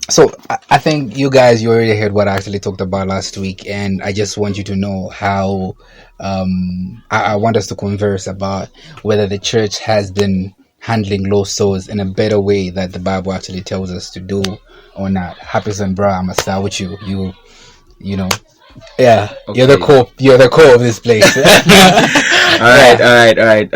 So I think you already heard what I actually talked about last week, and I just want you to know how I want us to converse about whether the church has been handling lost souls in a better way that the Bible actually tells us to do or not. Happyson, bro, I'm gonna start with you. You know, yeah, Okay. You're the core of this place. All right.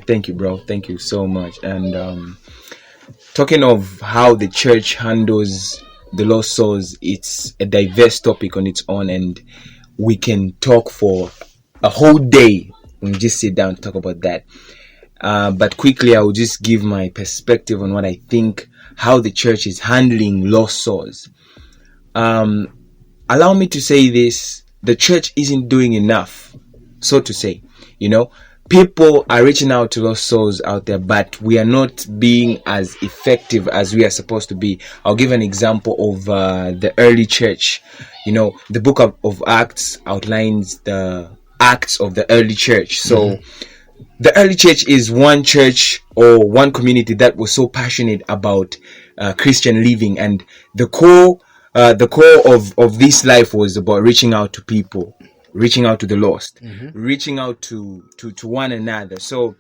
Thank you, bro. Thank you so much. And talking of how the church handles the lost souls, it's a diverse topic on its own, and we can talk for a whole day when we just sit down and talk about that. But quickly, I will just give my perspective on what I think how the church is handling lost souls. Allow me to say this: the church isn't doing enough, so to say. People are reaching out to lost souls out there, but we are not being as effective as we are supposed to be. I'll give an example of the early church. The book of Acts outlines the acts of the early church. So the early church is one church or one community that was so passionate about Christian living, and the core of this life was about reaching out to people, reaching out to the lost, reaching out to one another. So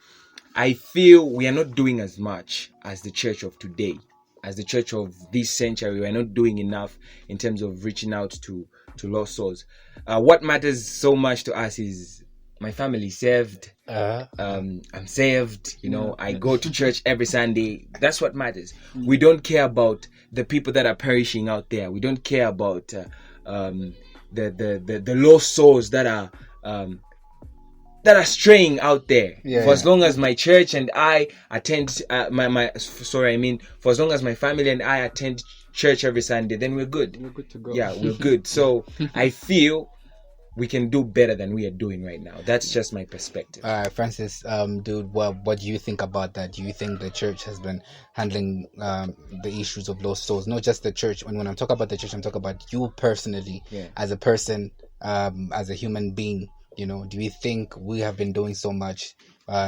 I feel we are not doing as much as the church of today, as the church of this century. We are not doing enough in terms of reaching out to lost souls. What matters so much to us is my family saved. I'm saved. I go to church every Sunday. That's what matters. We don't care about the people that are perishing out there. We don't care about the lost souls that are straying out there. For as long as my church and I attend for as long as my family and I attend church every Sunday, then we're good. We're good to go. Yeah, we're good. So I feel we can do better than we are doing right now. That's just my perspective. All right, Francis, dude, what do you think about that? Do you think the church has been handling the issues of lost souls? Not just the church. When I'm talking about the church, I'm talking about you personally, as a person, as a human being. Do you think we have been doing so much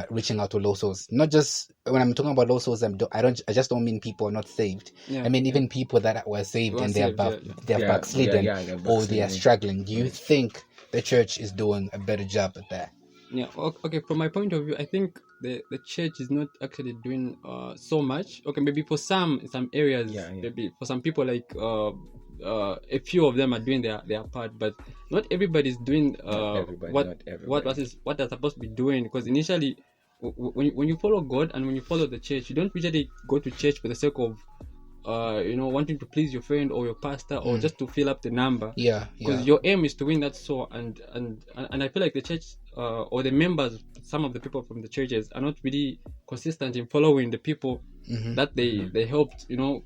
reaching out to lost souls? Not just when I'm talking about lost souls, I just don't mean people are not saved. I mean even people that were saved and they're backslidden or they are struggling. Do you think the church is doing a better job at that? Yeah. Okay. From my point of view, I think the church is not actually doing so much. Okay, maybe for some areas, maybe for some people, like a few of them are doing their part, but not everybody is doing what they're supposed to be doing. Because initially, when you follow God and when you follow the church, you don't usually go to church for the sake of wanting to please your friend or your pastor or just to fill up the number. Because your aim is to win that soul, and I feel like the church or the members, some of the people from the churches are not really consistent in following the people that they helped, to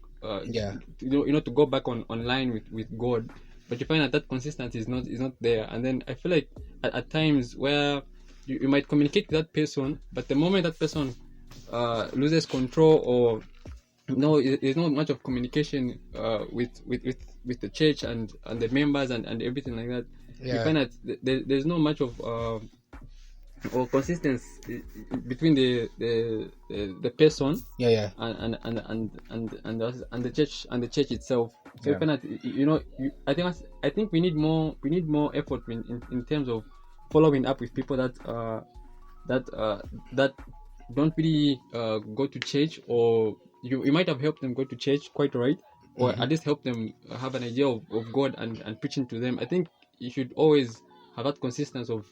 go back online with God. But you find that consistency is not there, and then I feel like at times where you might communicate with that person, but the moment that person loses control or there's not much of communication with the church and the members and everything like that. You find that there's not much of or consistency between the person and the church itself. So you find that I think we need more effort in terms of following up with people that don't really go to church, or you might have helped them go to church quite right, or at least help them have an idea of God and preaching to them. I think you should always have that consistency of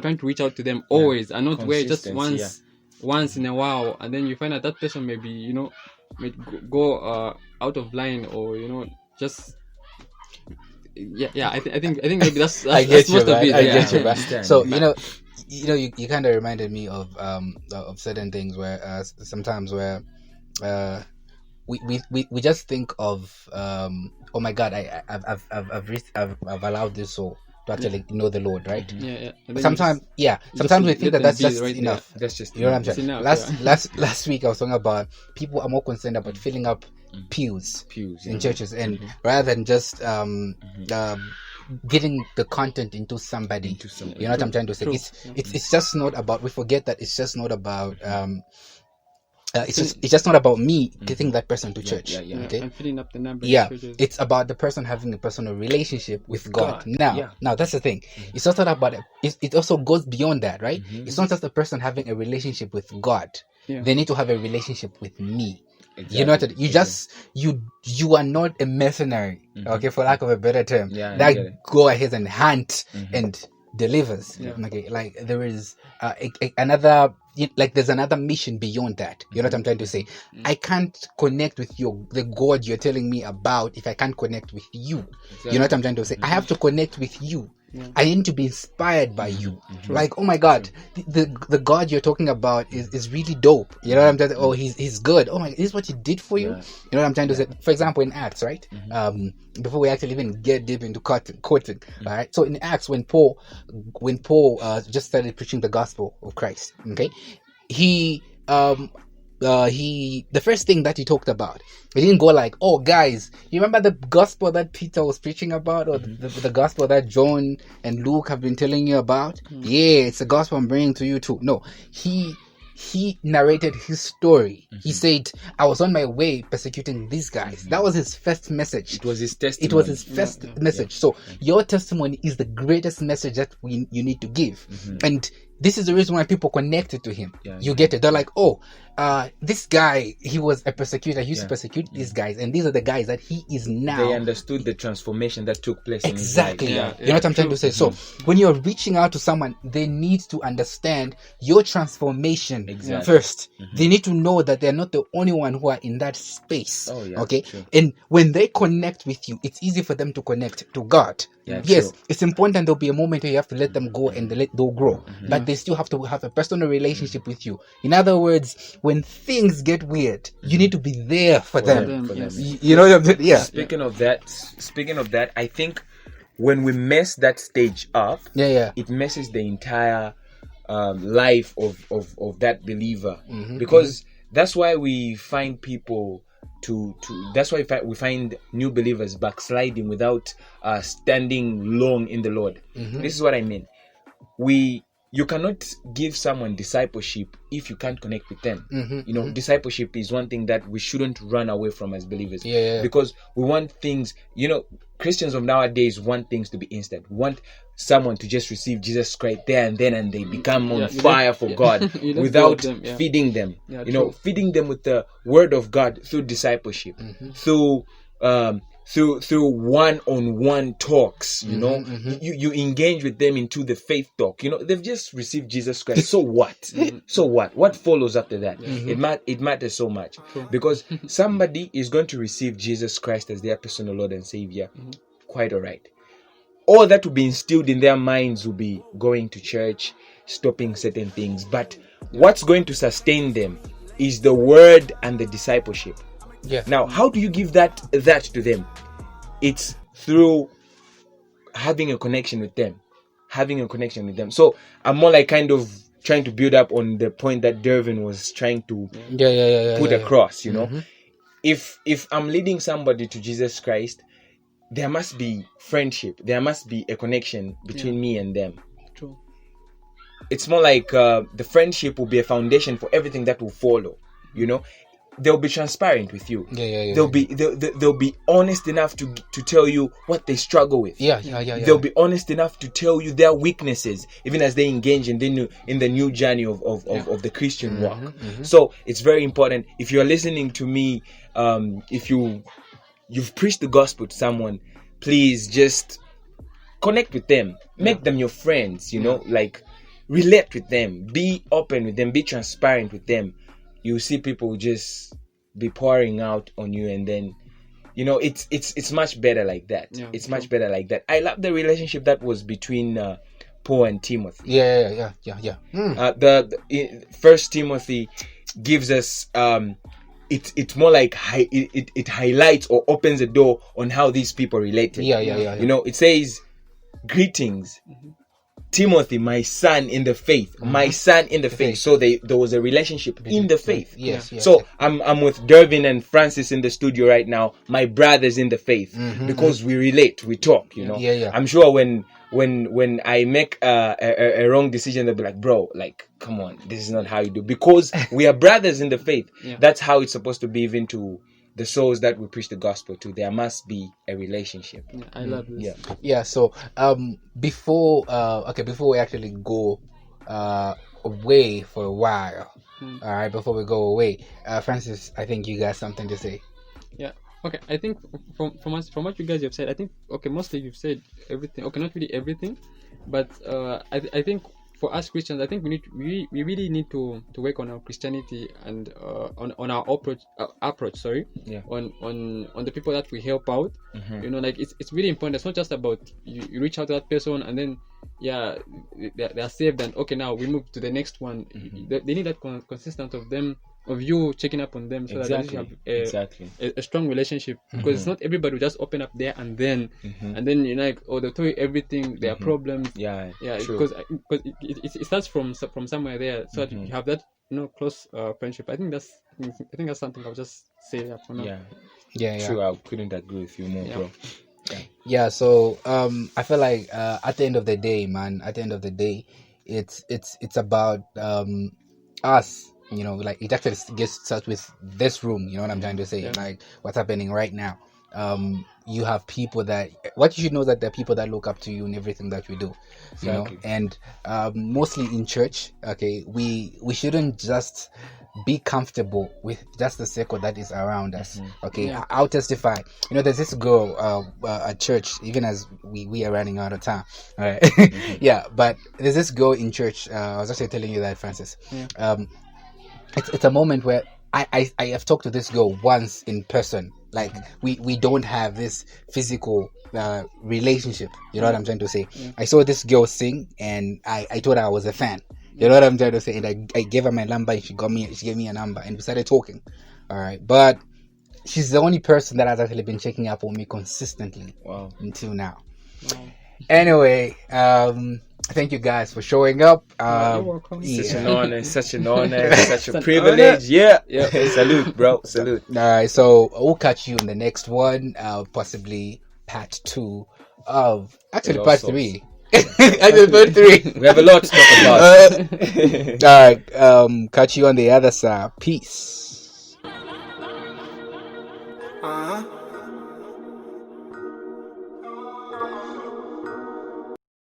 trying to reach out to them always, and not where just once in a while, and then you find that person maybe may go out of line, or just I think maybe that's I get most you, of it. I get you, man. So you kind of reminded me of certain things where sometimes where we just think of oh my God, I've allowed this soul to actually know the Lord, right? Sometimes we think that's just enough. That's just what I'm saying. Enough, last week I was talking about people are more concerned about filling up pews in churches, and rather than just getting the content into somebody. You know what I'm trying to say? It's just not about. We forget that it's just not about it's just not about me getting that person to church. Okay, and filling up the number. It's about the person having a personal relationship with God. Now that's the thing. It's also about it also goes beyond that, right? It's not just the person having a relationship with God. They need to have a relationship with me. You know what? You are not a mercenary, okay, for lack of a better term, that go ahead and hunt and delivers. Okay, like there is another, like there's another mission beyond that. You know what I'm trying to say? I can't connect with the God you're telling me about if I can't connect with you. You know what I'm trying to say? I have to connect with you. I need to be inspired by you. Like, oh my God, the God you're talking about is really dope. You know what I'm trying to say? Oh, he's good. Oh my, this is what he did for you. You know what I'm trying to say? For example, in Acts, right? Before we actually even get deep into quoting, all right? So in Acts, when Paul just started preaching the gospel of Christ, okay, the first thing that he talked about, he didn't go like, oh guys, you remember the gospel that Peter was preaching about, or the gospel that John and Luke have been telling you about? Yeah, it's the gospel I'm bringing to you too. No, he narrated his story. He said, I was on my way persecuting these guys. That was his first message. It was his testimony. It was his first message. So your testimony is the greatest message that you need to give. And this is the reason why people connected to him. You get it? They're like, oh, this guy, he was a persecutor. He used to persecute these guys, and these are the guys that he is now. They understood the transformation that took place. Exactly. You know what I'm trying to say? So when you're reaching out to someone, they need to understand your transformation first. They need to know that they're not the only one who are in that space. Okay? True. And when they connect with you, it's easy for them to connect to God. Yes, it's important. There'll be a moment where you have to let them go and they'll grow, but they still have to have a personal relationship with you. In other words, when things get weird, you need to be there for them. You know what I'm saying? Speaking of that, I think when we mess that stage up, it messes the entire life of that believer, because that's why we find people. That's why we find new believers backsliding without standing long in the Lord. This is what I mean. You cannot give someone discipleship if you can't connect with them. You know, discipleship is one thing that we shouldn't run away from as believers. Because we want things, you know, Christians of nowadays want things to be instant. We want someone to just receive Jesus Christ there and then, and they become on fire for God without feeding them. You know, feeding them with the word of God through discipleship, through one-on-one talks. You know, you engage with them into the faith talk. You know, they've just received Jesus Christ. So what? So what follows after that? It matters so much, because somebody is going to receive Jesus Christ as their personal Lord and Savior. Quite all right. All that will be instilled in their minds will be going to church, stopping certain things. But what's going to sustain them is the word and the discipleship. Now, how do you give that to them? It's through having a connection with them. So I'm more like kind of trying to build up on the point that Dervin was trying to put across. You know, if I'm leading somebody to Jesus Christ, there must be friendship. There must be a connection between me and them. True. It's more like the friendship will be a foundation for everything that will follow. You know, they'll be transparent with you. They'll be honest enough to tell you what they struggle with. They'll be honest enough to tell you their weaknesses, even as they engage in the new journey of the Christian walk. So it's very important. If you're listening to me, if you've preached the gospel to someone, please just connect with them. Make them your friends, you know, like relate with them, be open with them, be transparent with them. You see people just be pouring out on you, and then, you know, it's much better like that. It's much better like that. I love the relationship that was between Paul and Timothy. The First Timothy gives us it's more like it highlights or opens a door on how these people related. You know, it says, greetings. Timothy, my son in the faith, my son in the faith. So there was a relationship in the faith. Yes. So I'm with Dervin and Francis in the studio right now, my brothers in the faith, because we relate, we talk, you know. Yeah. I'm sure when I make a wrong decision, they'll be like, bro, like, come on, this is not how you do, because we are brothers in the faith. That's how it's supposed to be. Even to the souls that we preach the gospel to, there must be a relationship. I love this. So before we actually go away for a while, all right, before we go away, Francis, I think you got something to say. Okay, I think from what you guys have said, I think mostly you've said everything. Okay, not really everything, but I think for us Christians, I think we really need to work on our Christianity and on our approach. On the people that we help out. You know, like it's really important. It's not just about you reach out to that person and then they are saved and okay, now we move to the next one. They need that consistent of you checking up on them, so that you have a strong relationship, because it's not everybody will just open up there and then you know, like, they'll tell you everything, their problems. Because it starts from somewhere there, so that you have that, you know, close friendship. I think that's something I'll just say for now. True. I couldn't agree with you more, bro. So I feel like at the end of the day, man, it's about us. You know, like it actually starts with this room. You know what I'm trying to say? Like what's happening right now. You have people that what you should know, that there are people that look up to you in everything that you do. You know, and mostly in church. Okay, we shouldn't just be comfortable with just the circle that is around us. Okay, I'll testify. You know, there's this girl at church, even as we are running out of time. All right. But there's this girl in church. I was actually telling you that, Francis. It's a moment where I have talked to this girl once in person. Like we don't have this physical relationship. You know what I'm trying to say? I saw this girl sing and I told her I was a fan. You know what I'm trying to say? And I gave her my number and she gave me a number and we started talking. All right. But she's the only person that has actually been checking up on me consistently until now. Anyway, thank you guys for showing up. You're welcome. Such an honor, such a privilege. Salute, bro. Salute. All right, so we'll catch you in the next one, possibly part 2 of part 3. Actually, part 3. We have a lot to talk about. All right, catch you on the other side. Peace.